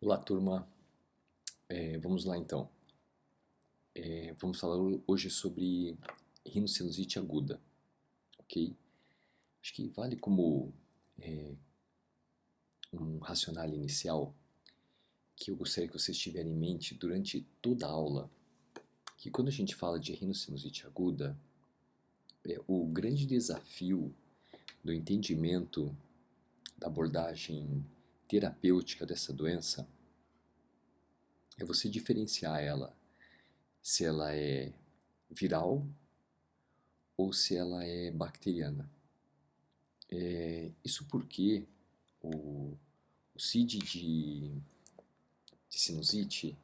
Olá, turma. Vamos lá então. Vamos falar hoje sobre rinocinusite aguda, ok? Acho que vale como é, um racional inicial que eu gostaria que vocês tiverem em mente durante toda a aula, que quando a gente fala de rinocinusite aguda, o grande desafio do entendimento da abordagem terapêutica dessa doença é você diferenciar ela, se ela é viral ou se ela é bacteriana. Isso porque o, o CID de sinusite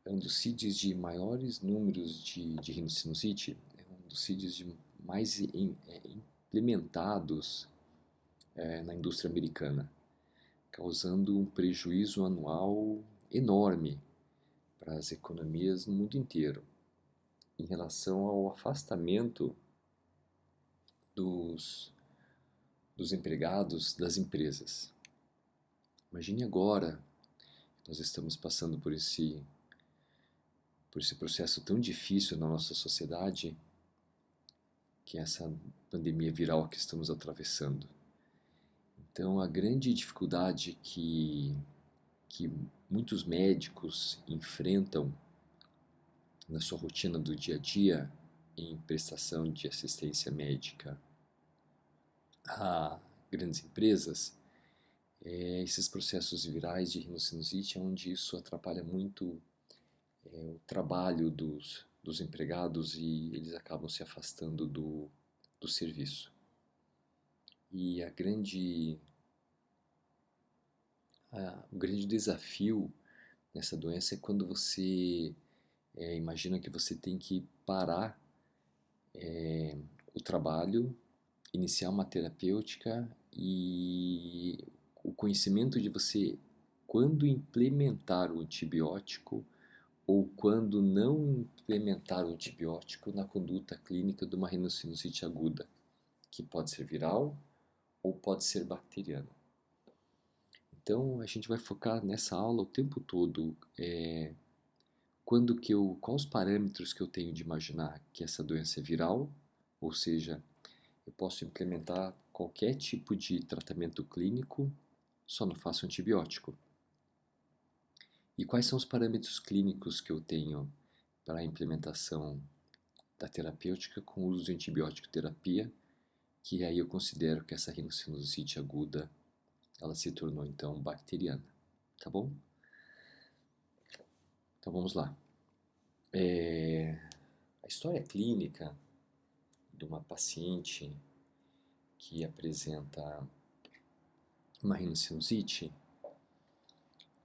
é um dos CIDs de maiores números de rinocinusite, é um dos CIDs mais implementados na indústria americana, causando um prejuízo anual enorme para as economias no mundo inteiro, em relação ao afastamento dos, dos empregados das empresas. Imagine agora que nós estamos passando por esse processo tão difícil na nossa sociedade, que é essa pandemia viral que estamos atravessando. Então, a grande dificuldade que muitos médicos enfrentam na sua rotina do dia a dia em prestação de assistência médica a grandes empresas é esses processos virais de rinocinusite, onde isso atrapalha muito o trabalho dos empregados e eles acabam se afastando do serviço. E o grande desafio nessa doença é quando você imagina que você tem que parar o trabalho, iniciar uma terapêutica e o conhecimento de você quando implementar o antibiótico ou quando não implementar o antibiótico na conduta clínica de uma rinocinusite aguda, que pode ser viral ou pode ser bacteriana. Então a gente vai focar nessa aula o tempo todo quais os parâmetros que eu tenho de imaginar que essa doença é viral, ou seja, eu posso implementar qualquer tipo de tratamento clínico, só não faço antibiótico. E quais são os parâmetros clínicos que eu tenho para a implementação da terapêutica com o uso de antibiótico terapia, que aí eu considero que essa rinocinusite aguda ela se tornou então bacteriana, tá bom? Então vamos lá. A história clínica de uma paciente que apresenta uma rinocinusite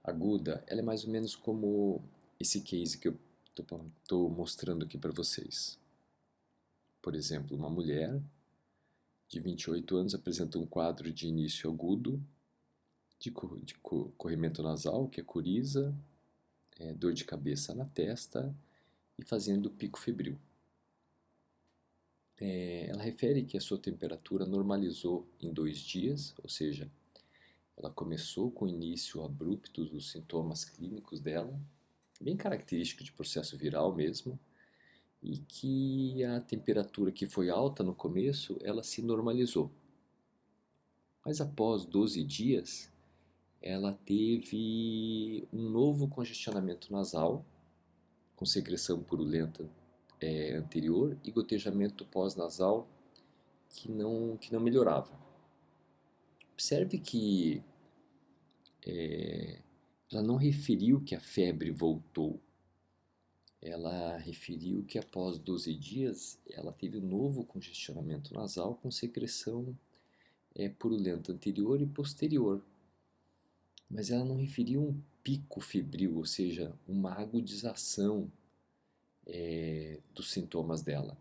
aguda, ela é mais ou menos como esse case que eu estou mostrando aqui para vocês. Por exemplo, uma mulher de 28 anos apresenta um quadro de início agudo de corrimento nasal, que é coriza, dor de cabeça na testa e fazendo pico febril. Ela refere que a sua temperatura normalizou em 2 dias, ou seja, ela começou com o início abrupto dos sintomas clínicos dela, bem característico de processo viral mesmo, e que a temperatura que foi alta no começo, ela se normalizou. Mas após 12 dias, ela teve um novo congestionamento nasal, com secreção purulenta anterior e gotejamento pós-nasal que não melhorava. Observe que ela não referiu que a febre voltou. Ela referiu que após 12 dias ela teve um novo congestionamento nasal com secreção purulenta anterior e posterior. Mas ela não referiu um pico febril, ou seja, uma agudização dos sintomas dela.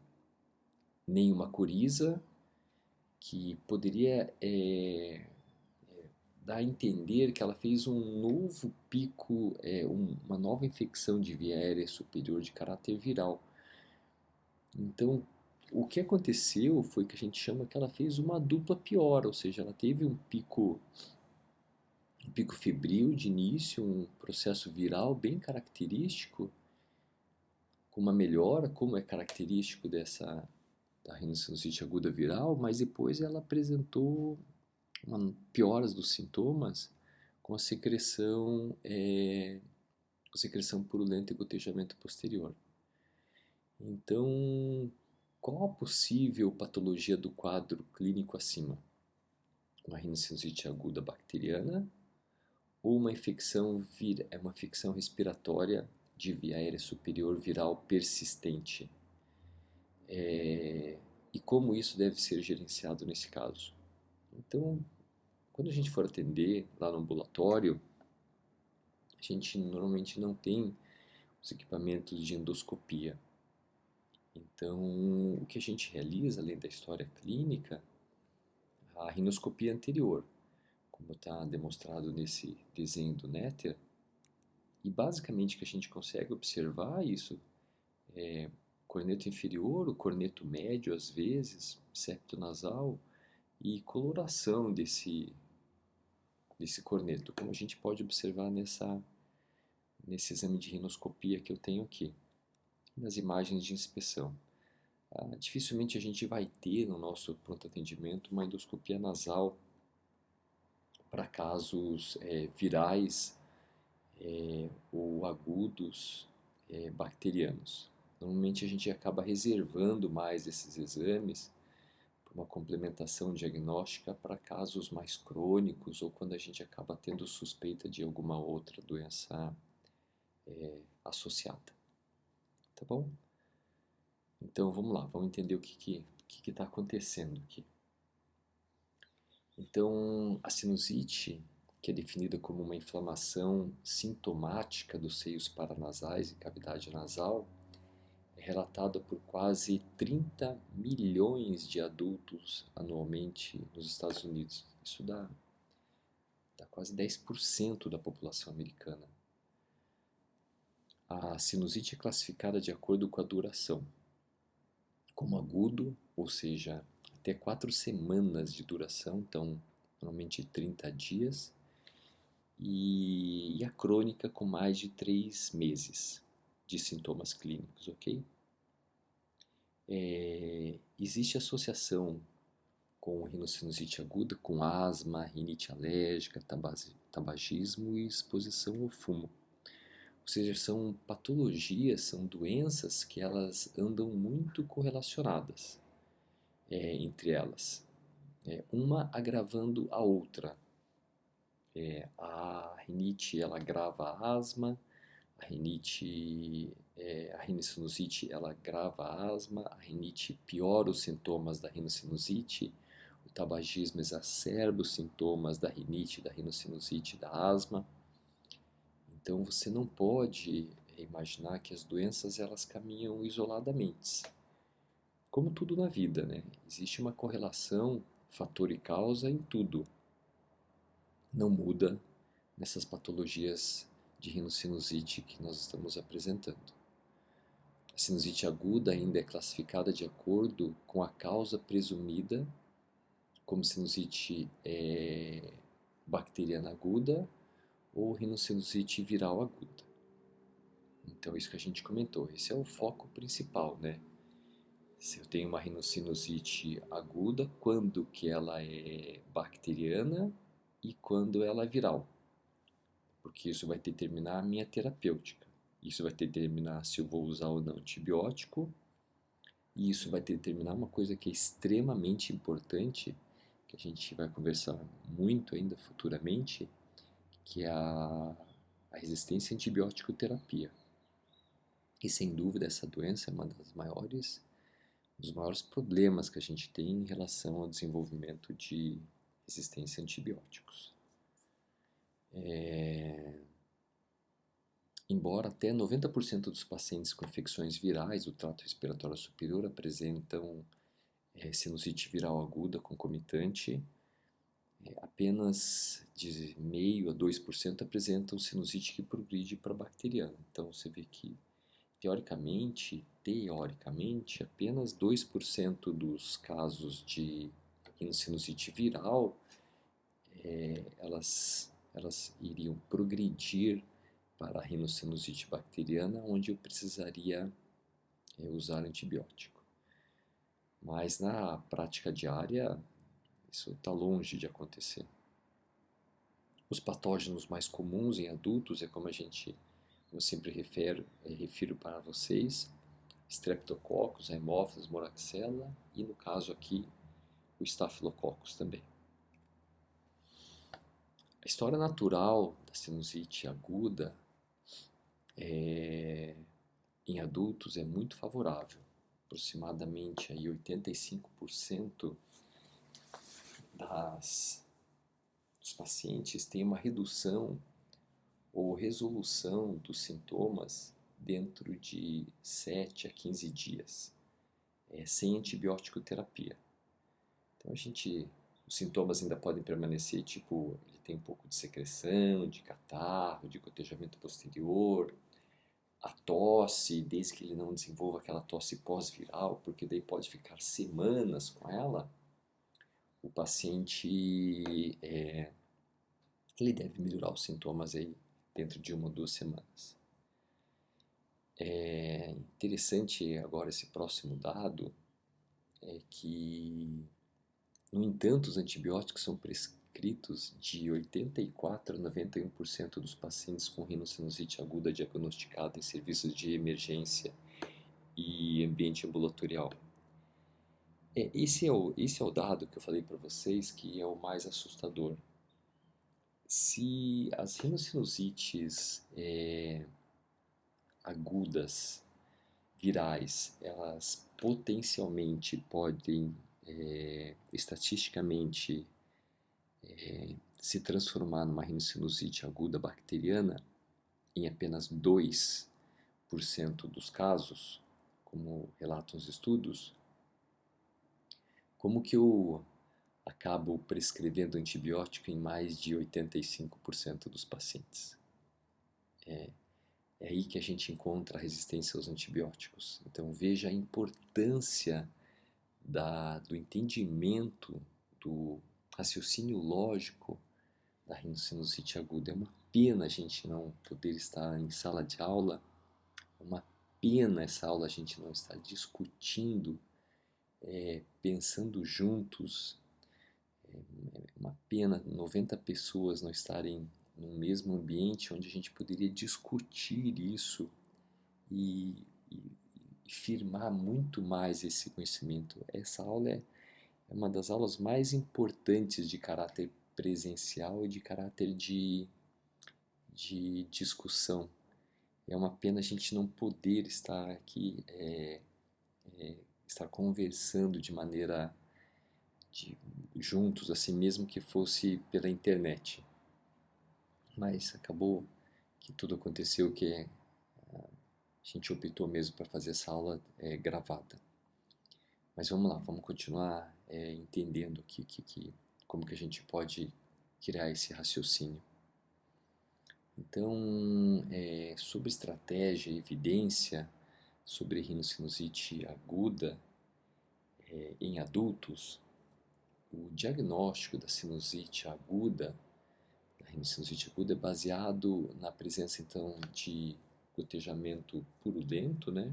Nem uma coriza que poderia dar a entender que ela fez um novo pico, uma nova infecção de via aérea superior de caráter viral. Então, o que aconteceu foi que a gente chama que ela fez uma dupla piora, ou seja, ela teve um pico um pico febril de início, um processo viral bem característico, com uma melhora, como é característico da rinocinusite aguda viral, mas depois ela apresentou pioras dos sintomas com a secreção purulenta e gotejamento posterior. Então, qual a possível patologia do quadro clínico acima? Uma rinocinusite aguda bacteriana ou uma infecção respiratória de via aérea superior viral persistente? E como isso deve ser gerenciado nesse caso? Então, quando a gente for atender lá no ambulatório, a gente normalmente não tem os equipamentos de endoscopia. Então, o que a gente realiza, além da história clínica, a rinoscopia anterior, como está demonstrado nesse desenho do Netter, e basicamente o que a gente consegue observar isso é corneto inferior, o corneto médio às vezes, septo nasal e coloração desse corneto, como a gente pode observar nesse exame de rinoscopia que eu tenho aqui, nas imagens de inspeção. Dificilmente a gente vai ter no nosso pronto atendimento uma endoscopia nasal para casos virais ou agudos bacterianos. Normalmente a gente acaba reservando mais esses exames para uma complementação diagnóstica para casos mais crônicos ou quando a gente acaba tendo suspeita de alguma outra doença associada. Tá bom? Então vamos lá, vamos entender o que está acontecendo aqui. Então, a sinusite, que é definida como uma inflamação sintomática dos seios paranasais e cavidade nasal, é relatada por quase 30 milhões de adultos anualmente nos Estados Unidos. Isso dá quase 10% da população americana. A sinusite é classificada de acordo com a duração, como agudo, ou seja, até 4 semanas de duração, então normalmente 30 dias, e a crônica com mais de 3 meses de sintomas clínicos, ok? Existe associação com rinocinusite aguda, com asma, rinite alérgica, tabagismo e exposição ao fumo. Ou seja, são patologias, são doenças que elas andam muito correlacionadas entre elas, uma agravando a outra. A rinite ela agrava a asma, a rinocinusite ela agrava a asma, a rinite piora os sintomas da rinocinusite, o tabagismo exacerba os sintomas da rinite, da rinocinusite, da asma. Então você não pode imaginar que as doenças elas caminham isoladamente. Como tudo na vida, né? Existe uma correlação, fator e causa em tudo. Não muda nessas patologias de rinocinusite que nós estamos apresentando. A sinusite aguda ainda é classificada de acordo com a causa presumida, como sinusite bacteriana aguda ou rinocinusite viral aguda. Então, isso que a gente comentou, esse é o foco principal, né? Se eu tenho uma rinocinusite aguda, quando que ela é bacteriana e quando ela é viral. Porque isso vai determinar a minha terapêutica. Isso vai determinar se eu vou usar ou não antibiótico. E isso vai determinar uma coisa que é extremamente importante, que a gente vai conversar muito ainda futuramente, que é a resistência à antibiótico-terapia. E sem dúvida essa doença é uma dos maiores problemas que a gente tem em relação ao desenvolvimento de resistência a antibióticos. Embora até 90% dos pacientes com infecções virais do trato respiratório superior apresentam sinusite viral aguda concomitante, apenas de 0,5% a 2% apresentam sinusite que progride para bacteriana. Então você vê que teoricamente, apenas 2% dos casos de rinocinusite viral, elas elas iriam progredir para a rinocinusite bacteriana, onde eu precisaria usar antibiótico. Mas na prática diária, isso está longe de acontecer. Os patógenos mais comuns em adultos é como eu sempre refiro para vocês, Streptococcus, Haemophilus, Moraxella e, no caso aqui, o Staphylococcus também. A história natural da sinusite aguda em adultos é muito favorável. Aproximadamente aí 85% dos pacientes têm uma redução ou resolução dos sintomas dentro de 7 a 15 dias, sem antibiótico terapia. Então os sintomas ainda podem permanecer, tipo, ele tem um pouco de secreção, de catarro, de gotejamento posterior, a tosse, desde que ele não desenvolva aquela tosse pós-viral, porque daí pode ficar semanas com ela, o paciente ele deve melhorar os sintomas aí dentro de 1 ou 2 semanas. É interessante agora esse próximo dado, é que, no entanto, os antibióticos são prescritos de 84 a 91% dos pacientes com rinocinusite aguda diagnosticada em serviços de emergência e ambiente ambulatorial. Esse é o dado que eu falei para vocês que é o mais assustador. Se as rinossinusites agudas, virais, elas potencialmente podem, estatisticamente, se transformar numa rinocinusite aguda bacteriana em apenas 2% dos casos, como relatam os estudos, como que eu acabo prescrevendo antibiótico em mais de 85% dos pacientes? É aí que a gente encontra a resistência aos antibióticos. Então veja a importância do entendimento, do raciocínio lógico da rinocinusite aguda. É uma pena a gente não poder estar em sala de aula, é uma pena essa aula a gente não estar discutindo, pensando juntos. É uma pena 90 pessoas não estarem no mesmo ambiente onde a gente poderia discutir isso e firmar muito mais esse conhecimento. Essa aula é uma das aulas mais importantes de caráter presencial e de caráter de discussão. É uma pena a gente não poder estar aqui, estar conversando de maneira juntos, assim mesmo que fosse pela internet. Mas acabou que tudo aconteceu que a gente optou mesmo para fazer essa aula gravada. Mas vamos lá, vamos continuar entendendo aqui como que a gente pode criar esse raciocínio. Então, sobre estratégia e evidência sobre rinocinusite aguda em adultos, o diagnóstico da sinusite aguda, da rinocinusite aguda, é baseado na presença, então, de gotejamento purulento, né?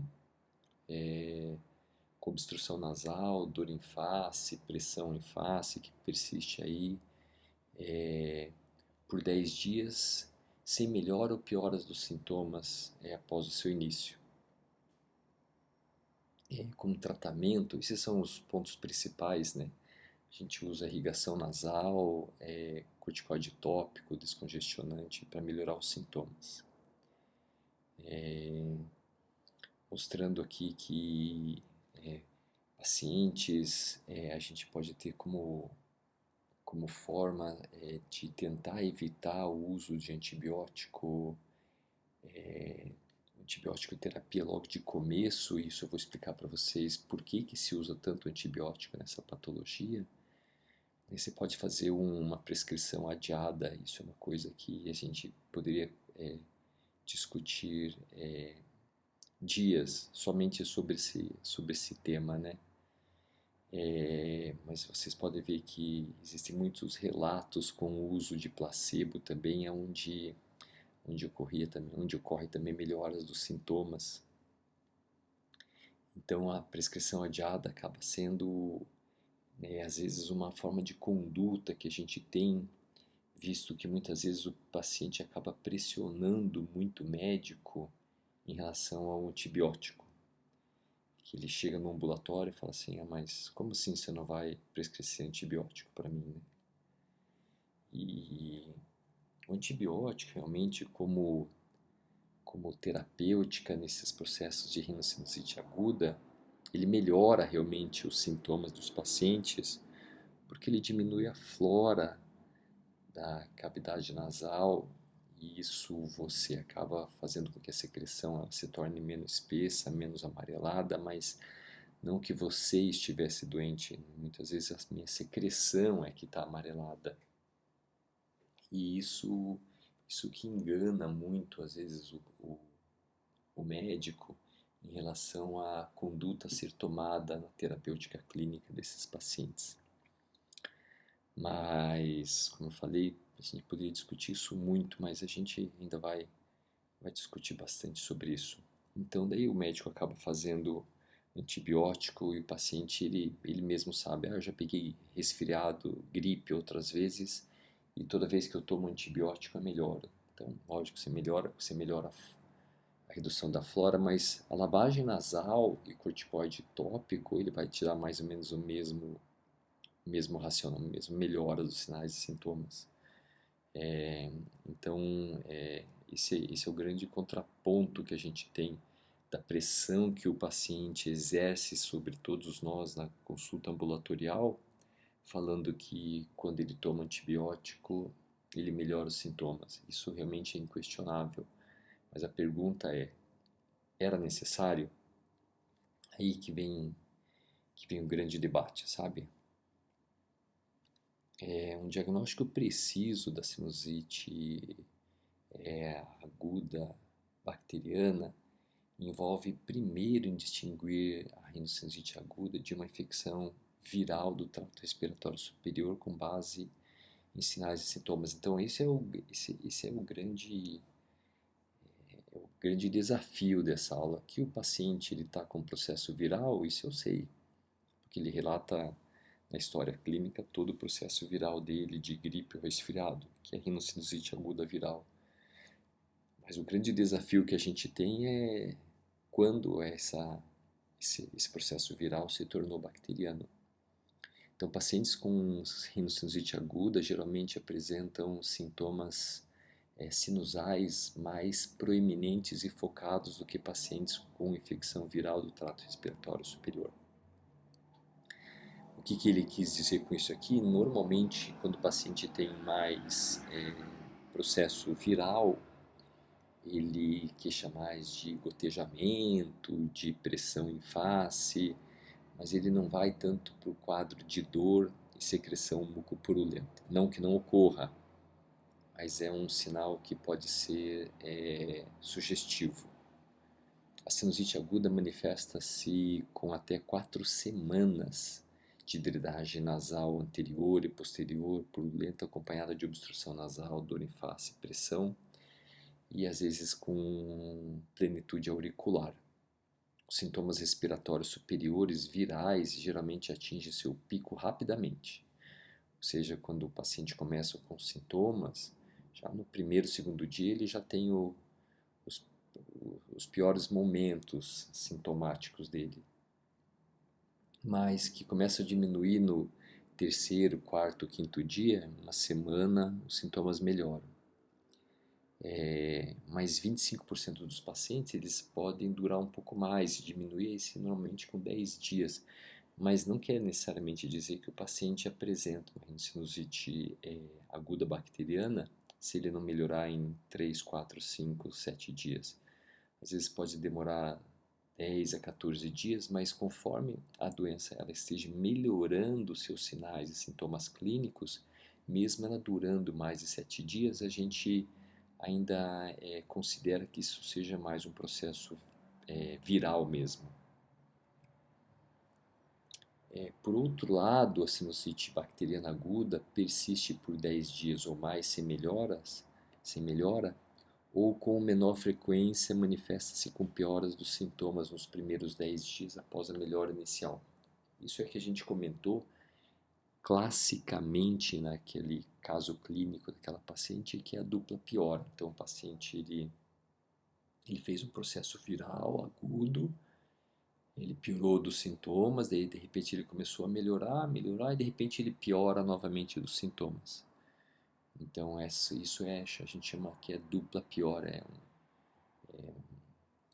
Com obstrução nasal, dor em face, pressão em face, que persiste aí por 10 dias, sem melhora ou pioras dos sintomas após o seu início. Como tratamento, esses são os pontos principais, né? A gente usa irrigação nasal, corticoide tópico, descongestionante para melhorar os sintomas. Mostrando aqui que pacientes, a gente pode ter como forma de tentar evitar o uso de antibiótico terapia logo de começo. Isso eu vou explicar para vocês por que se usa tanto antibiótico nessa patologia. Aí você pode fazer uma prescrição adiada, isso é uma coisa que a gente poderia discutir dias somente sobre esse tema, né? Mas vocês podem ver que existem muitos relatos com o uso de placebo também, onde ocorre também melhoras dos sintomas. Então a prescrição adiada acaba sendo, às vezes, uma forma de conduta que a gente tem, visto que muitas vezes o paciente acaba pressionando muito o médico em relação ao antibiótico. Que ele chega no ambulatório e fala assim, mas como assim você não vai prescrever antibiótico para mim, né? E o antibiótico realmente como terapêutica nesses processos de rinocinusite aguda, ele melhora realmente os sintomas dos pacientes, porque ele diminui a flora da cavidade nasal e isso você acaba fazendo com que a secreção ela se torne menos espessa, menos amarelada, mas não que você estivesse doente. Muitas vezes a minha secreção é que está amarelada. E isso que engana muito, às vezes, o médico em relação à conduta a ser tomada na terapêutica clínica desses pacientes. Mas, como eu falei, a gente poderia discutir isso muito, mas a gente ainda vai discutir bastante sobre isso. Então, daí o médico acaba fazendo antibiótico e o paciente, ele mesmo sabe, eu já peguei resfriado, gripe outras vezes e toda vez que eu tomo antibiótico eu melhoro. Então, lógico, você melhora a redução da flora, mas a lavagem nasal e corticoide tópico, ele vai tirar mais ou menos o mesmo racional, a mesma melhora dos sinais e sintomas. Então, esse é o grande contraponto que a gente tem da pressão que o paciente exerce sobre todos nós na consulta ambulatorial, falando que quando ele toma antibiótico, ele melhora os sintomas. Isso realmente é inquestionável. Mas a pergunta é, era necessário? Aí que vem o grande debate, sabe? Um diagnóstico preciso da sinusite aguda bacteriana envolve primeiro em distinguir a rinocinusite aguda de uma infecção viral do trato respiratório superior com base em sinais e sintomas. Então esse é o grande desafio dessa aula, que o paciente ele está com processo viral, isso eu sei, porque ele relata na história clínica todo o processo viral dele de gripe ou resfriado, que é rinocinusite aguda viral. Mas o grande desafio que a gente tem é quando esse processo viral se tornou bacteriano. Então, pacientes com rinocinusite aguda geralmente apresentam sintomas sinusais mais proeminentes e focados do que pacientes com infecção viral do trato respiratório superior. O que ele quis dizer com isso aqui? Normalmente, quando o paciente tem mais processo viral, ele queixa mais de gotejamento, de pressão em face, mas ele não vai tanto para o quadro de dor e secreção mucopurulenta. Não que não ocorra, mas é um sinal que pode ser sugestivo. A sinusite aguda manifesta-se com até 4 semanas de drenagem nasal anterior e posterior purulenta, acompanhada de obstrução nasal, dor em face, pressão e às vezes com plenitude auricular. Os sintomas respiratórios superiores virais geralmente atingem seu pico rapidamente. Ou seja, quando o paciente começa com sintomas, já no primeiro, segundo dia ele já tem os piores momentos sintomáticos dele. Mas que começa a diminuir no terceiro, quarto, quinto dia, uma semana, os sintomas melhoram. Mas 25% dos pacientes eles podem durar um pouco mais e diminuir esse normalmente com 10 dias, mas não quer necessariamente dizer que o paciente apresenta uma rinocinusite aguda bacteriana se ele não melhorar em 3, 4, 5, 7 dias. Às vezes pode demorar 10 a 14 dias, mas conforme a doença ela esteja melhorando seus sinais e sintomas clínicos, mesmo ela durando mais de 7 dias, a gente ainda considera que isso seja mais um processo viral mesmo. Por outro lado, a sinusite bacteriana aguda persiste por 10 dias ou mais sem melhora, ou com menor frequência manifesta-se com pioras dos sintomas nos primeiros 10 dias após a melhora inicial. Isso é que a gente comentou classicamente naquele caso clínico daquela paciente, que é a dupla piora. Então o paciente ele fez um processo viral agudo, ele piorou dos sintomas, daí de repente ele começou a melhorar, e de repente ele piora novamente dos sintomas. Então isso a gente chama que é dupla piora,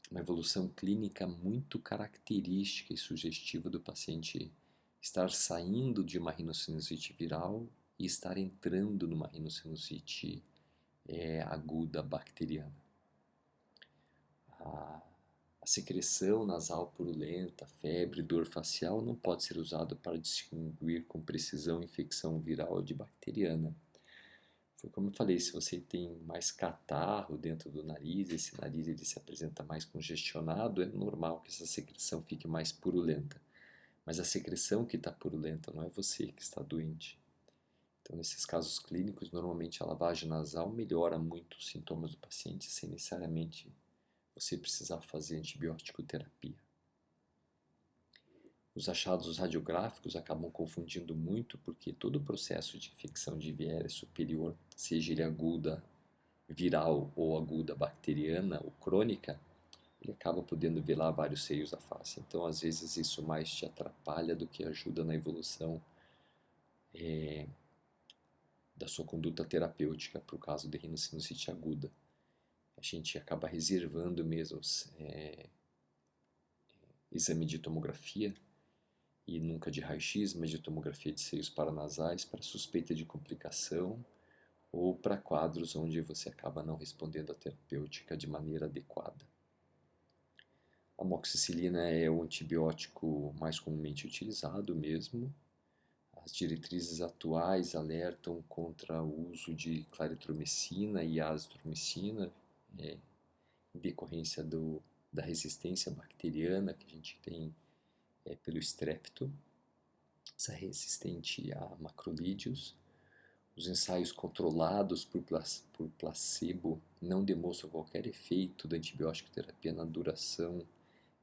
uma evolução clínica muito característica e sugestiva do paciente estar saindo de uma rinocinusite viral e estar entrando numa rinocinusite aguda bacteriana. A secreção nasal purulenta, febre, dor facial não pode ser usado para distinguir com precisão infecção viral de bacteriana. Foi como eu falei, se você tem mais catarro dentro do nariz, esse nariz ele se apresenta mais congestionado, é normal que essa secreção fique mais purulenta. Mas a secreção que está purulenta não é você que está doente. Então, nesses casos clínicos, normalmente a lavagem nasal melhora muito os sintomas do paciente sem necessariamente você precisar fazer antibiótico terapia. Os achados radiográficos acabam confundindo muito porque todo o processo de infecção de viária superior, seja ele aguda, viral ou aguda bacteriana ou crônica, ele acaba podendo velar vários seios da face. Então, às vezes, isso mais te atrapalha do que ajuda na evolução da sua conduta terapêutica para o caso de rinocinusite aguda. A gente acaba reservando mesmo exame de tomografia e nunca de raio-x, mas de tomografia de seios paranasais para suspeita de complicação ou para quadros onde você acaba não respondendo à terapêutica de maneira adequada. A amoxicilina é o antibiótico mais comumente utilizado mesmo. As diretrizes atuais alertam contra o uso de claritromicina e azitromicina, em decorrência da resistência bacteriana que a gente tem pelo estrepto, essa resistente a macrolídeos. Os ensaios controlados por placebo não demonstram qualquer efeito da antibiótico terapia na duração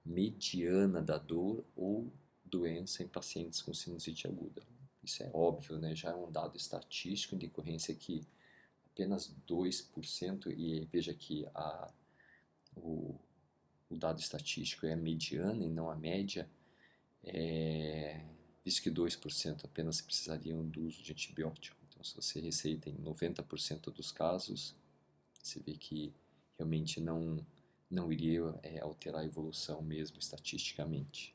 mediana da dor ou doença em pacientes com sinusite aguda. Isso é óbvio, né? Já é um dado estatístico em decorrência que apenas 2%, e veja que o dado estatístico é a mediana e não a média, visto que 2% apenas precisariam do uso de antibiótico. Então, se você receita em 90% dos casos, você vê que realmente não iria alterar a evolução mesmo estatisticamente.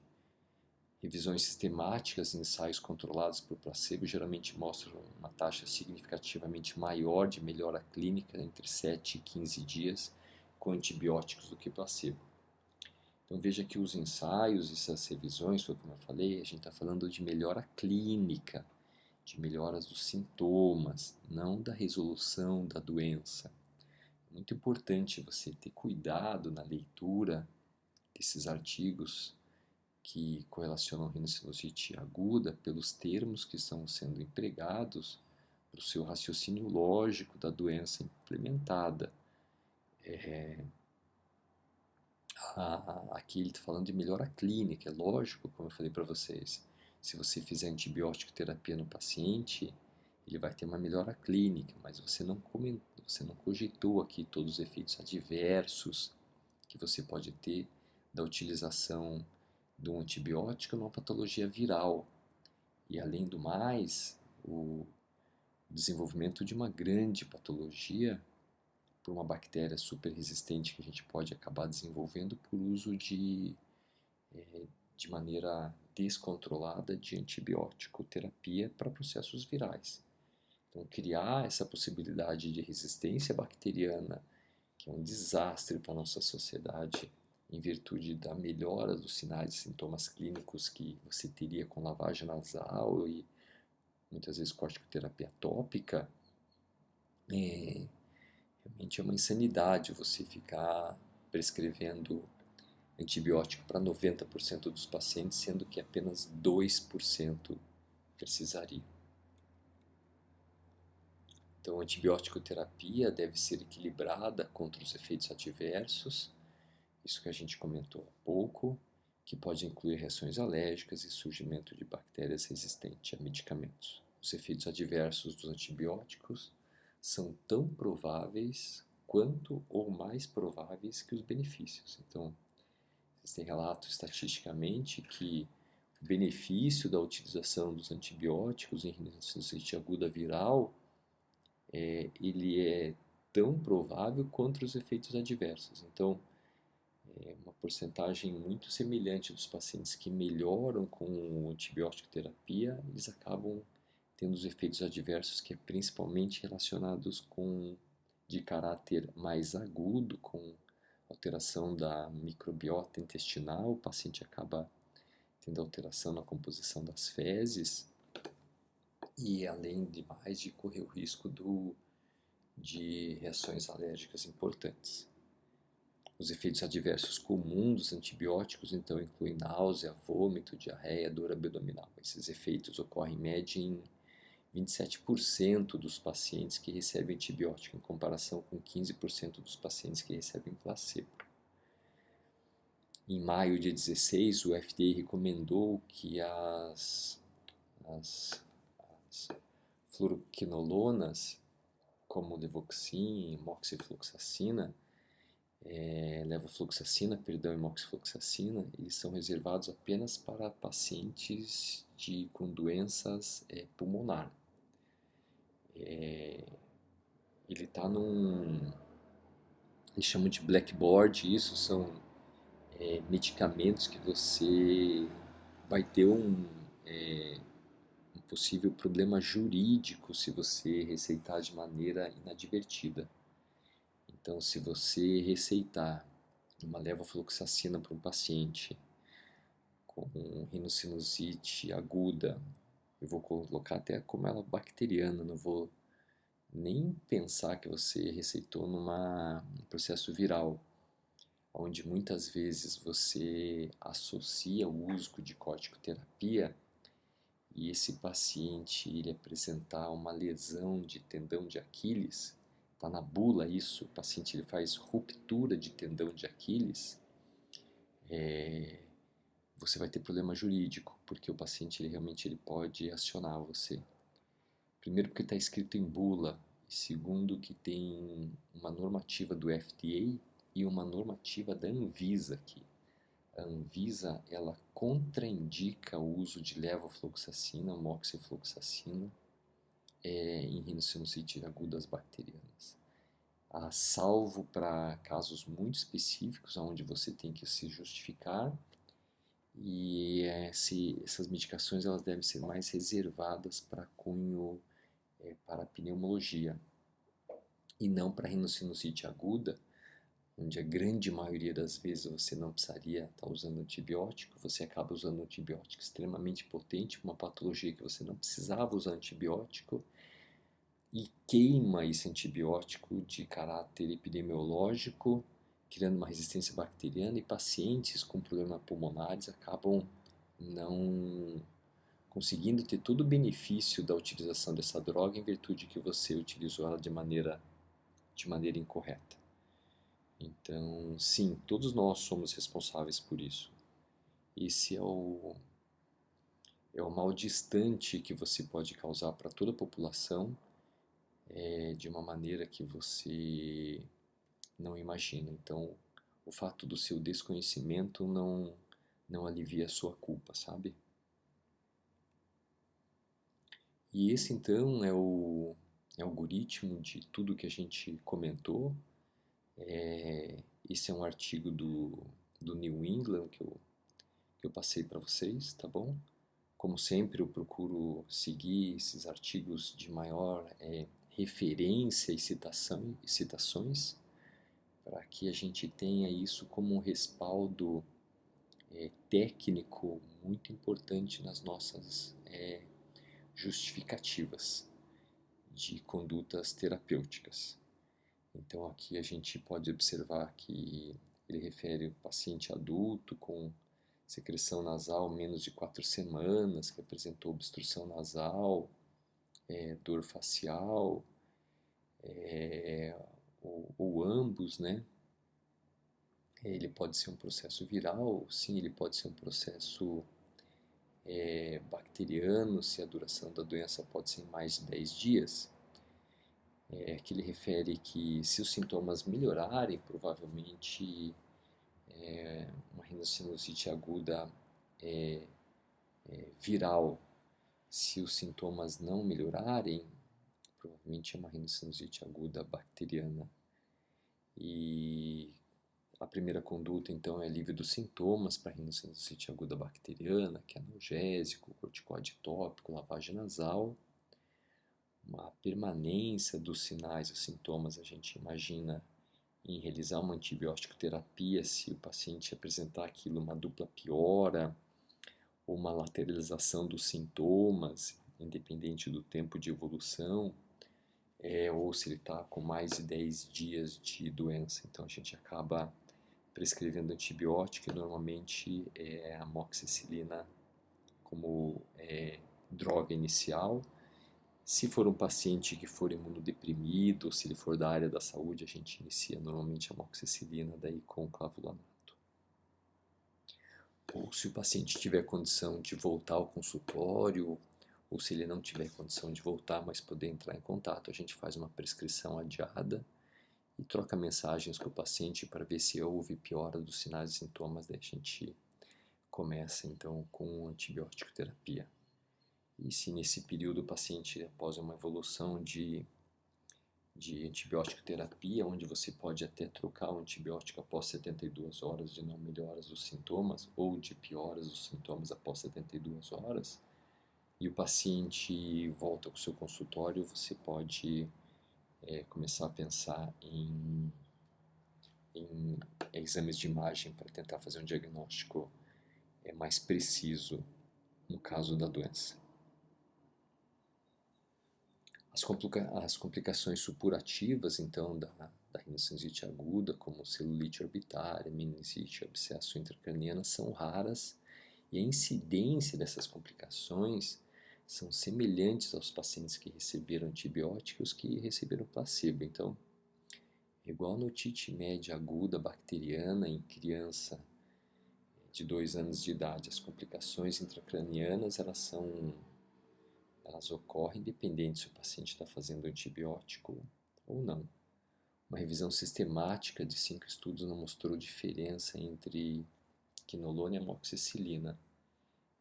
Revisões sistemáticas e ensaios controlados por placebo geralmente mostram uma taxa significativamente maior de melhora clínica entre 7 e 15 dias com antibióticos do que placebo. Então veja que os ensaios, essas revisões, foi como eu falei, a gente está falando de melhora clínica, de melhoras dos sintomas, não da resolução da doença. É muito importante você ter cuidado na leitura desses artigos que correlacionam rinocinusite aguda pelos termos que estão sendo empregados para o seu raciocínio lógico da doença implementada. Aqui ele está falando de melhora clínica, é lógico, como eu falei para vocês. Se você fizer antibiótico terapia no paciente, ele vai ter uma melhora clínica, mas você não cogitou aqui todos os efeitos adversos que você pode ter da utilização de um antibiótico numa patologia viral. E além do mais, o desenvolvimento de uma grande patologia por uma bactéria super resistente que a gente pode acabar desenvolvendo por uso de maneira descontrolada de antibiótico terapia para processos virais. Então, criar essa possibilidade de resistência bacteriana, que é um desastre para a nossa sociedade, em virtude da melhora dos sinais e sintomas clínicos que você teria com lavagem nasal e muitas vezes corticoterapia tópica, realmente é uma insanidade você ficar prescrevendo antibiótico para 90% dos pacientes, sendo que apenas 2% precisariam. Então, a antibiótico terapia deve ser equilibrada contra os efeitos adversos, isso que a gente comentou há pouco, que pode incluir reações alérgicas e surgimento de bactérias resistentes a medicamentos. Os efeitos adversos dos antibióticos são tão prováveis quanto ou mais prováveis que os benefícios. Então, existem relatos estatisticamente que o benefício da utilização dos antibióticos em rinite aguda viral ele é tão provável quanto os efeitos adversos. Então, uma porcentagem muito semelhante dos pacientes que melhoram com antibiótico terapia, eles acabam tendo os efeitos adversos que é principalmente relacionados com de caráter mais agudo, com alteração da microbiota intestinal, o paciente acaba tendo alteração na composição das fezes e além de mais de correr o risco de reações alérgicas importantes. Os efeitos adversos comuns dos antibióticos, então, incluem náusea, vômito, diarreia, dor abdominal. Esses efeitos ocorrem em média em 27% dos pacientes que recebem antibiótico, em comparação com 15% dos pacientes que recebem placebo. Em maio de 2016, o FDA recomendou que as fluoroquinolonas, como levoxin, moxifloxacina, levofloxacina, e moxifloxacina, eles são reservados apenas para pacientes com doenças pulmonar. Ele está eles chamam de blackboard, isso são medicamentos que você vai ter um possível problema jurídico se você receitar de maneira inadvertida. Então, se você receitar uma levofloxacina para um paciente com rinocinusite aguda, eu vou colocar até como ela bacteriana, não vou nem pensar que você receitou num processo viral, onde muitas vezes você associa o uso de corticoterapia e esse paciente ele apresentar uma lesão de tendão de Aquiles, está na bula isso, o paciente ele faz ruptura de tendão de Aquiles, você vai ter problema jurídico, porque o paciente ele realmente ele pode acionar você. Primeiro porque está escrito em bula, e segundo que tem uma normativa do FDA e uma normativa da Anvisa aqui. A Anvisa ela contraindica o uso de levofloxacina, moxifloxacina em rinocinusite agudas bacterianas. Salvo para casos muito específicos, onde você tem que se justificar, e essas medicações elas devem ser mais reservadas para cunho para pneumologia e não para rinocinusite aguda, onde a grande maioria das vezes você não precisaria estar usando antibiótico, você acaba usando um antibiótico extremamente potente, uma patologia que você não precisava usar antibiótico, e queima esse antibiótico de caráter epidemiológico, criando uma resistência bacteriana, e pacientes com problemas pulmonares acabam não conseguindo ter todo o benefício da utilização dessa droga em virtude que você utilizou ela de maneira incorreta. Então, sim, todos nós somos responsáveis por isso. Esse é o mal distante que você pode causar para toda a população, de uma maneira que você não imagina. Então, o fato do seu desconhecimento não alivia a sua culpa, sabe? E esse, então, é o algoritmo de tudo que a gente comentou. Esse é um artigo do New England que eu passei para vocês, tá bom? Como sempre, eu procuro seguir esses artigos de maior referência e citações, para que a gente tenha isso como um respaldo técnico muito importante nas nossas justificativas de condutas terapêuticas. Então aqui a gente pode observar que ele refere o paciente adulto com secreção nasal menos de 4 semanas, que apresentou obstrução nasal, dor facial, ou ambos, né? Ele pode ser um processo viral, sim, ele pode ser um processo bacteriano, se a duração da doença pode ser mais de 10 dias. Que ele refere que se os sintomas melhorarem, provavelmente uma rinocinusite aguda viral. Se os sintomas não melhorarem, provavelmente é uma rinocinusite aguda bacteriana. E a primeira conduta, então, é alívio dos sintomas para rinocinusite aguda bacteriana, que é analgésico, corticoide tópico, lavagem nasal. Uma permanência dos sinais e sintomas, a gente imagina em realizar uma antibiótico terapia se o paciente apresentar aquilo, uma dupla piora ou uma lateralização dos sintomas, independente do tempo de evolução, ou se ele está com mais de 10 dias de doença. Então a gente acaba prescrevendo antibiótico e normalmente é a amoxicilina como droga inicial. Se for um paciente que for imunodeprimido, se ele for da área da saúde, a gente inicia normalmente a amoxicilina daí com clavulanato. Ou se o paciente tiver condição de voltar ao consultório, ou se ele não tiver condição de voltar, mas poder entrar em contato, a gente faz uma prescrição adiada e troca mensagens com o paciente para ver se houve piora dos sinais e sintomas, daí a gente começa então com antibiótico terapia. E se nesse período o paciente, após uma evolução de antibiótico terapia, onde você pode até trocar o antibiótico após 72 horas de não melhoras dos sintomas ou de pioras dos sintomas após 72 horas, e o paciente volta para o seu consultório, você pode começar a pensar em exames de imagem para tentar fazer um diagnóstico mais preciso no caso da doença. As complicações supurativas, então, da rinocinusite aguda, como celulite orbitária, meningite, abscesso intracraniana, são raras e a incidência dessas complicações são semelhantes aos pacientes que receberam antibióticos que receberam placebo. Então, igual na otite média aguda bacteriana em criança de 2 anos de idade, as complicações intracranianas elas ocorrem independente se o paciente está fazendo antibiótico ou não. Uma revisão sistemática de 5 estudos não mostrou diferença entre quinolona e amoxicilina.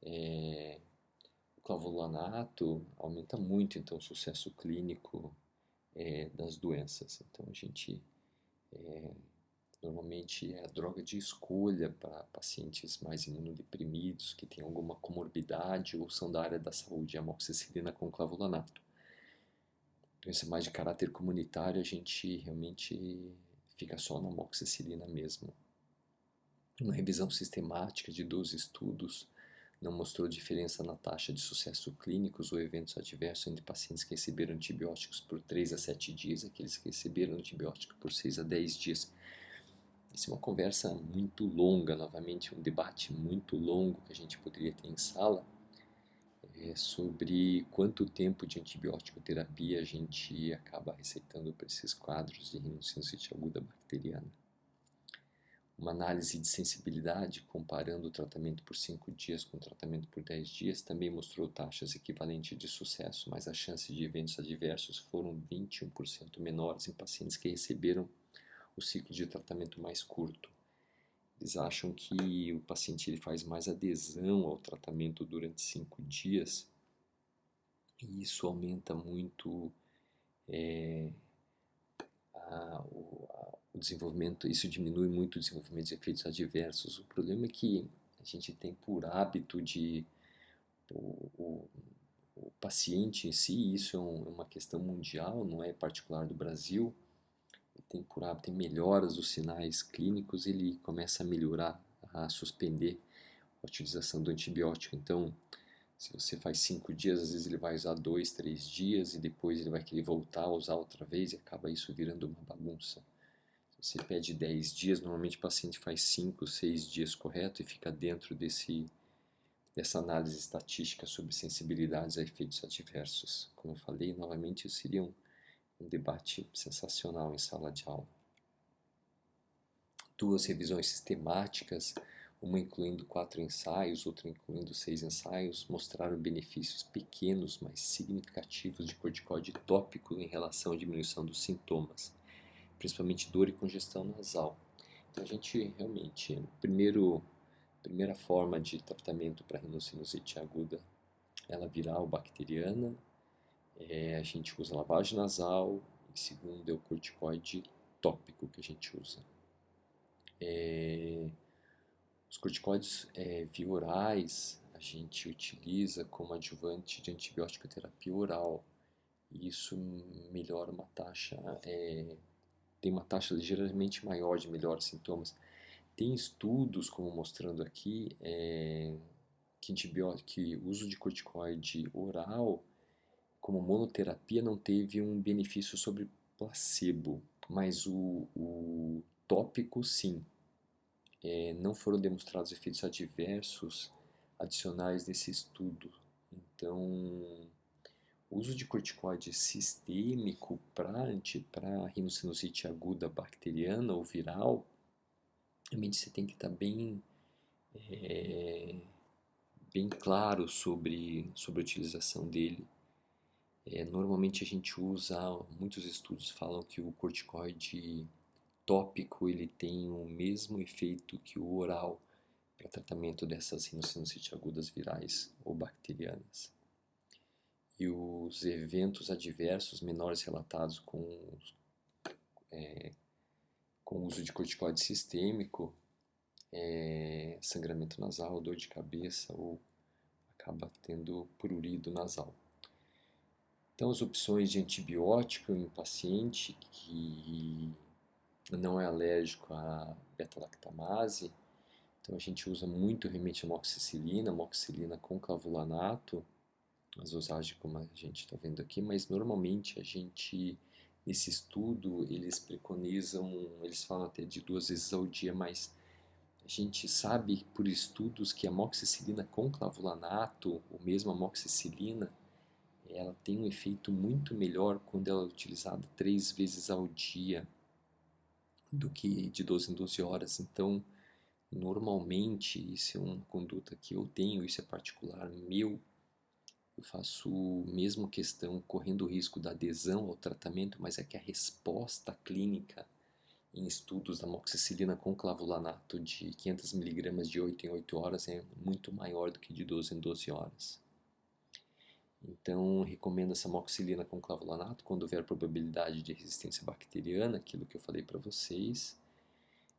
O clavulanato aumenta muito então o sucesso clínico das doenças. Então a gente normalmente é a droga de escolha para pacientes mais imunodeprimidos, que têm alguma comorbidade ou são da área da saúde, a amoxicilina com clavulanato. Doença mais de caráter comunitário, a gente realmente fica só na amoxicilina mesmo. Uma revisão sistemática de 12 estudos não mostrou diferença na taxa de sucesso clínicos ou eventos adversos entre pacientes que receberam antibióticos por 3 a 7 dias e aqueles que receberam antibiótico por 6 a 10 dias. Isso é uma conversa muito longa, novamente um debate muito longo que a gente poderia ter em sala sobre quanto tempo de antibiótico terapia a gente acaba receitando para esses quadros de rinocinusite aguda bacteriana. Uma análise de sensibilidade comparando o tratamento por 5 dias com o tratamento por 10 dias também mostrou taxas equivalentes de sucesso, mas as chances de eventos adversos foram 21% menores em pacientes que receberam o ciclo de tratamento mais curto. Eles acham que o paciente ele faz mais adesão ao tratamento durante 5 dias e isso aumenta muito o desenvolvimento, isso diminui muito o desenvolvimento de efeitos adversos. O problema é que a gente tem por hábito de o paciente em si, isso é uma questão mundial, não é particular do Brasil, tem por hábito, tem melhoras dos sinais clínicos, ele começa a melhorar, a suspender a utilização do antibiótico. Então, se você faz 5 dias, às vezes ele vai usar 2, 3 dias e depois ele vai querer voltar a usar outra vez e acaba isso virando uma bagunça. Você pede 10 dias, normalmente o paciente faz 5, 6 dias correto e fica dentro dessa análise estatística sobre sensibilidades a efeitos adversos. Como eu falei, novamente, isso seria um debate sensacional em sala de aula. 2 revisões sistemáticas, uma incluindo 4 ensaios, outra incluindo 6 ensaios, mostraram benefícios pequenos, mas significativos de corticoide tópico em relação à diminuição dos sintomas, principalmente dor e congestão nasal. Então a gente realmente, primeira forma de tratamento para rinocinusite aguda, ela viral bacteriana, a gente usa lavagem nasal, e segundo é o corticoide tópico que a gente usa. Os corticoides via orais a gente utiliza como adjuvante de antibiótico terapia oral. E isso melhora uma taxa, tem uma taxa ligeiramente maior de melhores sintomas. Tem estudos, como mostrando aqui, que o uso de corticoide oral como monoterapia não teve um benefício sobre placebo, mas o tópico sim. Não foram demonstrados efeitos adversos adicionais nesse estudo. Então, o uso de corticoide sistêmico para rinocinusite aguda bacteriana ou viral, realmente você tem que estar bem claro sobre a utilização dele. Normalmente a gente usa, muitos estudos falam que o corticoide tópico ele tem o mesmo efeito que o oral para tratamento dessas rinocinusite agudas virais ou bacterianas. E os eventos adversos menores relatados com o uso de corticoide sistêmico, sangramento nasal, dor de cabeça ou acaba tendo prurido nasal. Então, as opções de antibiótico em paciente que não é alérgico à beta-lactamase, então a gente usa muito realmente amoxicilina com clavulanato, as dosagens como a gente está vendo aqui, mas normalmente a gente, nesse estudo, eles preconizam, eles falam até de 2 vezes ao dia, mas a gente sabe por estudos que a amoxicilina com clavulanato, ou mesmo a amoxicilina, ela tem um efeito muito melhor quando ela é utilizada 3 vezes ao dia do que de 12 em 12 horas. Então, normalmente, isso é uma conduta que eu tenho, isso é particular meu, eu faço mesmo questão, correndo o risco da adesão ao tratamento, mas é que a resposta clínica em estudos da amoxicilina com clavulanato de 500 mg de 8 em 8 horas é muito maior do que de 12 em 12 horas. Então, recomendo essa amoxicilina com clavulanato quando houver probabilidade de resistência bacteriana, aquilo que eu falei para vocês.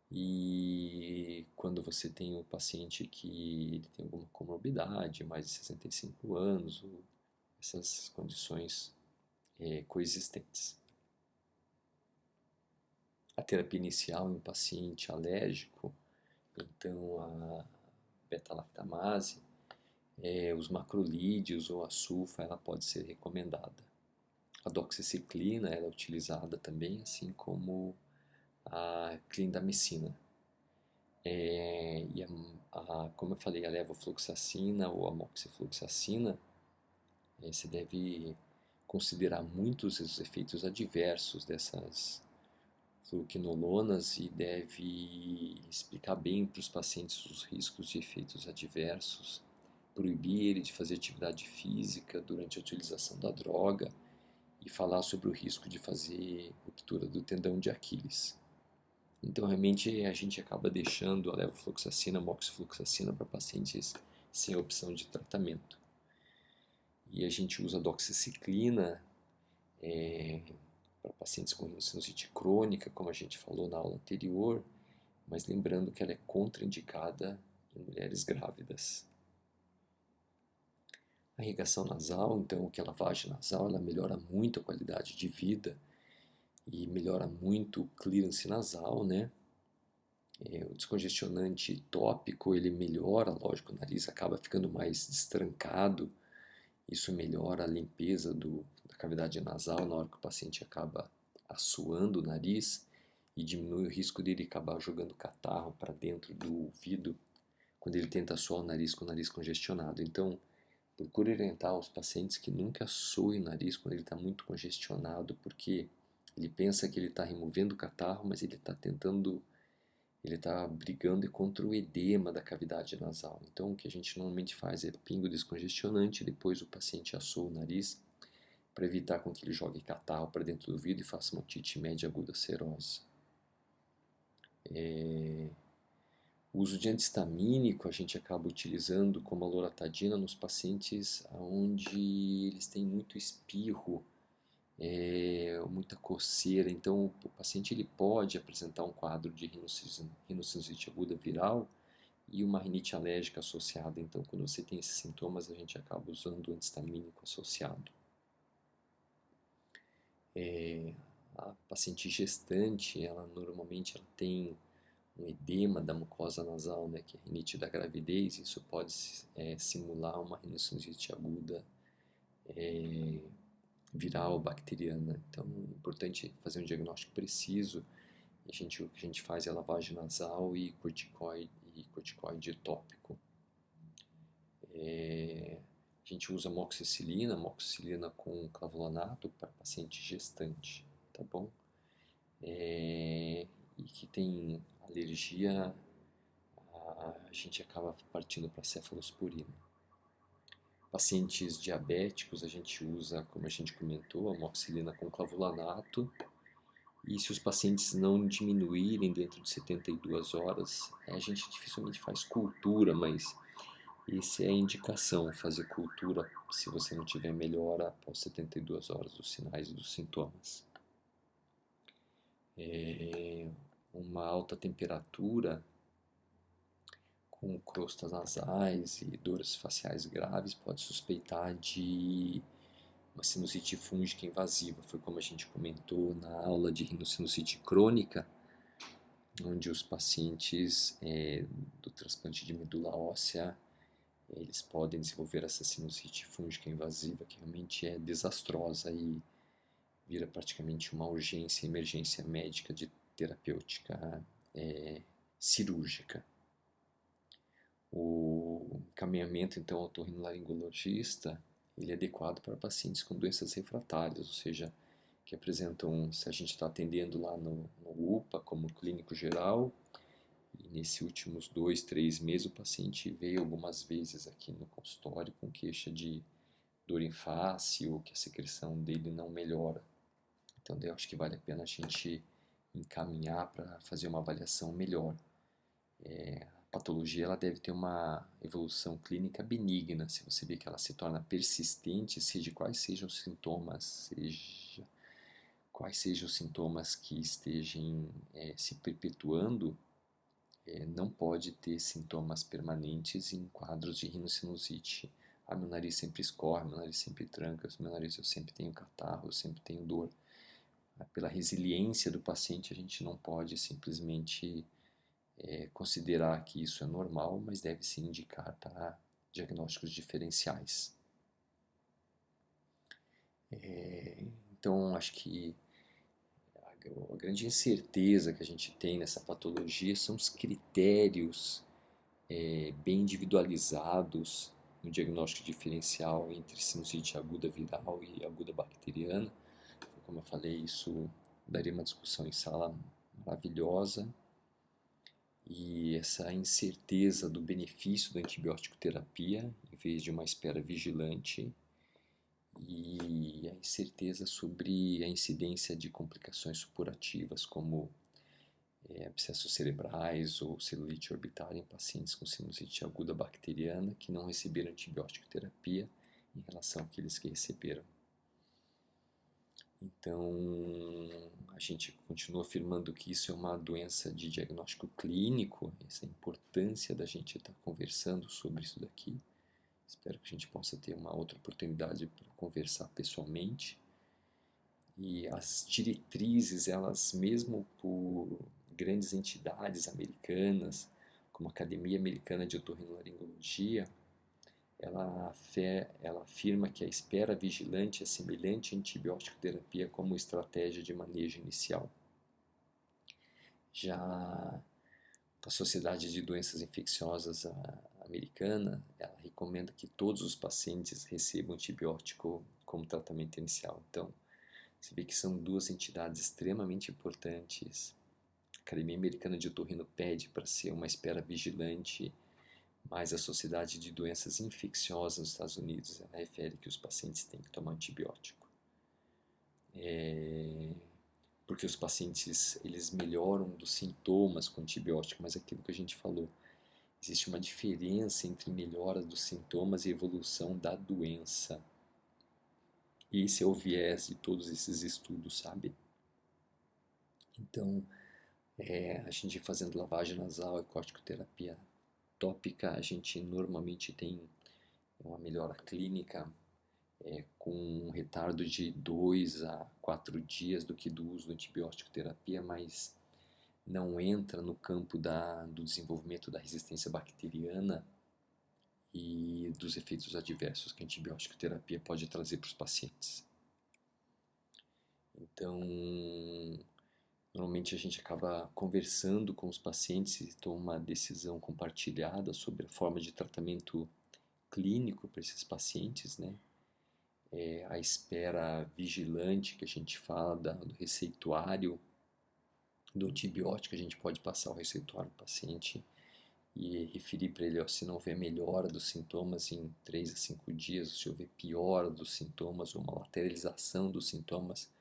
E quando você tem um paciente que ele tem alguma comorbidade, mais de 65 anos, ou essas condições coexistentes. A terapia inicial em um paciente alérgico, então a beta-lactamase, os macrolídeos ou a sulfa, ela pode ser recomendada. A doxiciclina ela é utilizada também, assim como a clindamicina. E como eu falei, a levofloxacina ou a moxifloxacina, você deve considerar muitos os efeitos adversos dessas fluoquinolonas e deve explicar bem para os pacientes os riscos de efeitos adversos, proibir ele de fazer atividade física durante a utilização da droga e falar sobre o risco de fazer ruptura do tendão de Aquiles. Então, realmente, a gente acaba deixando a levofloxacina, a moxifloxacina para pacientes sem opção de tratamento. E a gente usa a doxiciclina para pacientes com sinusite crônica, como a gente falou na aula anterior, mas lembrando que ela é contraindicada em mulheres grávidas. A irrigação nasal, então, que a lavagem nasal, ela melhora muito a qualidade de vida e melhora muito o clearance nasal, né? O descongestionante tópico, ele melhora, lógico, o nariz acaba ficando mais destrancado, isso melhora a limpeza da cavidade nasal na hora que o paciente acaba assoando o nariz, e diminui o risco dele acabar jogando catarro para dentro do ouvido quando ele tenta assoar o nariz com o nariz congestionado. Então, procure orientar os pacientes que nunca assoem o nariz quando ele está muito congestionado, porque ele pensa que ele está removendo o catarro, mas ele está brigando contra o edema da cavidade nasal. Então, o que a gente normalmente faz é pingo descongestionante, depois o paciente assoa o nariz para evitar com que ele jogue catarro para dentro do ouvido e faça uma otite média aguda serosa. O uso de antihistamínico a gente acaba utilizando como a loratadina nos pacientes onde eles têm muito espirro, muita coceira. Então o paciente ele pode apresentar um quadro de rinocinusite aguda viral e uma rinite alérgica associada. Então quando você tem esses sintomas a gente acaba usando o antihistamínico associado. A paciente gestante, ela normalmente tem um edema da mucosa nasal, né, que é a rinite da gravidez. Isso pode simular uma rinocinusite aguda viral, bacteriana. Então é importante fazer um diagnóstico preciso. O que a gente faz é lavagem nasal e corticoide tópico. A gente usa amoxicilina com clavulanato para paciente gestante, tá bom? E que tem alergia, a gente acaba partindo para cefalosporina. Pacientes diabéticos, a gente usa, como a gente comentou, amoxicilina com clavulanato. E se os pacientes não diminuírem dentro de 72 horas, a gente dificilmente faz cultura, mas essa é a indicação, fazer cultura se você não tiver melhora após 72 horas dos sinais e dos sintomas. Uma alta temperatura com crostas nasais e dores faciais graves pode suspeitar de uma sinusite fúngica invasiva. Foi como a gente comentou na aula de rinocinusite crônica, onde os pacientes do transplante de medula óssea eles podem desenvolver essa sinusite fúngica invasiva, que realmente é desastrosa e vira praticamente uma urgência, emergência médica de terapêutica cirúrgica. O encaminhamento, então, ao otorrinolaringologista, ele é adequado para pacientes com doenças refratárias, ou seja, que apresentam, se a gente está atendendo lá no UPA, como clínico geral, e nesses últimos 2, 3 meses o paciente veio algumas vezes aqui no consultório com queixa de dor em face ou que a secreção dele não melhora. Então, eu acho que vale a pena a gente encaminhar para fazer uma avaliação melhor. A patologia ela deve ter uma evolução clínica benigna. Se você vê que ela se torna persistente, seja quais sejam os sintomas que estejam se perpetuando, não pode ter sintomas permanentes em quadros de rinocinusite. Meu nariz sempre escorre, meu nariz sempre tranca, meu nariz eu sempre tenho catarro, eu sempre tenho dor. Pela resiliência do paciente, a gente não pode simplesmente considerar que isso é normal, mas deve se indicar para diagnósticos diferenciais. Então, acho que a grande incerteza que a gente tem nessa patologia são os critérios bem individualizados no diagnóstico diferencial entre sinusite aguda viral e aguda bacteriana. Como eu falei, isso daria uma discussão em sala maravilhosa. E essa incerteza do benefício da antibiótico terapia, em vez de uma espera vigilante, e a incerteza sobre a incidência de complicações supurativas como abscessos cerebrais ou celulite orbitária em pacientes com sinusite aguda bacteriana que não receberam antibiótico terapia em relação àqueles que receberam. Então, a gente continua afirmando que isso é uma doença de diagnóstico clínico, essa é a importância da gente estar conversando sobre isso daqui. Espero que a gente possa ter uma outra oportunidade para conversar pessoalmente. E as diretrizes, elas mesmo por grandes entidades americanas, como a Academia Americana de Otorrinolaringologia, ela afirma que a espera vigilante é semelhante à antibiótico terapia como estratégia de manejo inicial. Já a Sociedade de Doenças Infecciosas americana, ela recomenda que todos os pacientes recebam antibiótico como tratamento inicial. Então, você vê que são duas entidades extremamente importantes. A Academia Americana de Otorrino pede para ser uma espera vigilante, mas a Sociedade de Doenças Infecciosas nos Estados Unidos, ela refere que os pacientes têm que tomar antibiótico. Porque os pacientes, eles melhoram dos sintomas com antibiótico, mas aquilo que a gente falou, existe uma diferença entre melhora dos sintomas e evolução da doença. E esse é o viés de todos esses estudos, sabe? Então, a gente fazendo lavagem nasal e corticoterapia tópica, a gente normalmente tem uma melhora clínica com um retardo de 2 a 4 dias do que do uso da antibiótico terapia, mas não entra no campo do desenvolvimento da resistência bacteriana e dos efeitos adversos que a antibiótico terapia pode trazer para os pacientes. Então, normalmente a gente acaba conversando com os pacientes e toma uma decisão compartilhada sobre a forma de tratamento clínico para esses pacientes, né? A espera vigilante que a gente fala do receituário do antibiótico, a gente pode passar o receituário do paciente e referir para ele, ó, se não houver melhora dos sintomas em 3 a 5 dias, se houver piora dos sintomas ou uma lateralização dos sintomas,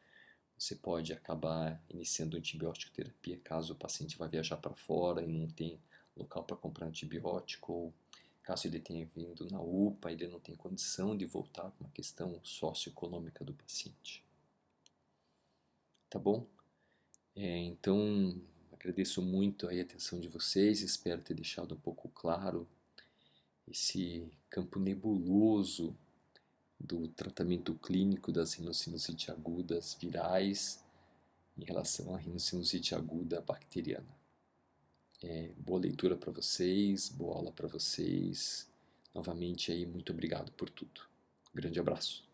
você pode acabar iniciando antibiótico terapia caso o paciente vá viajar para fora e não tem local para comprar antibiótico, ou caso ele tenha vindo na UPA, ele não tem condição de voltar com uma questão socioeconômica do paciente. Tá bom? Então, agradeço muito aí a atenção de vocês, espero ter deixado um pouco claro esse campo nebuloso do tratamento clínico das rinocinusite agudas virais em relação à rinocinusite aguda bacteriana. Boa leitura para vocês, boa aula para vocês. Novamente aí, muito obrigado por tudo. Grande abraço.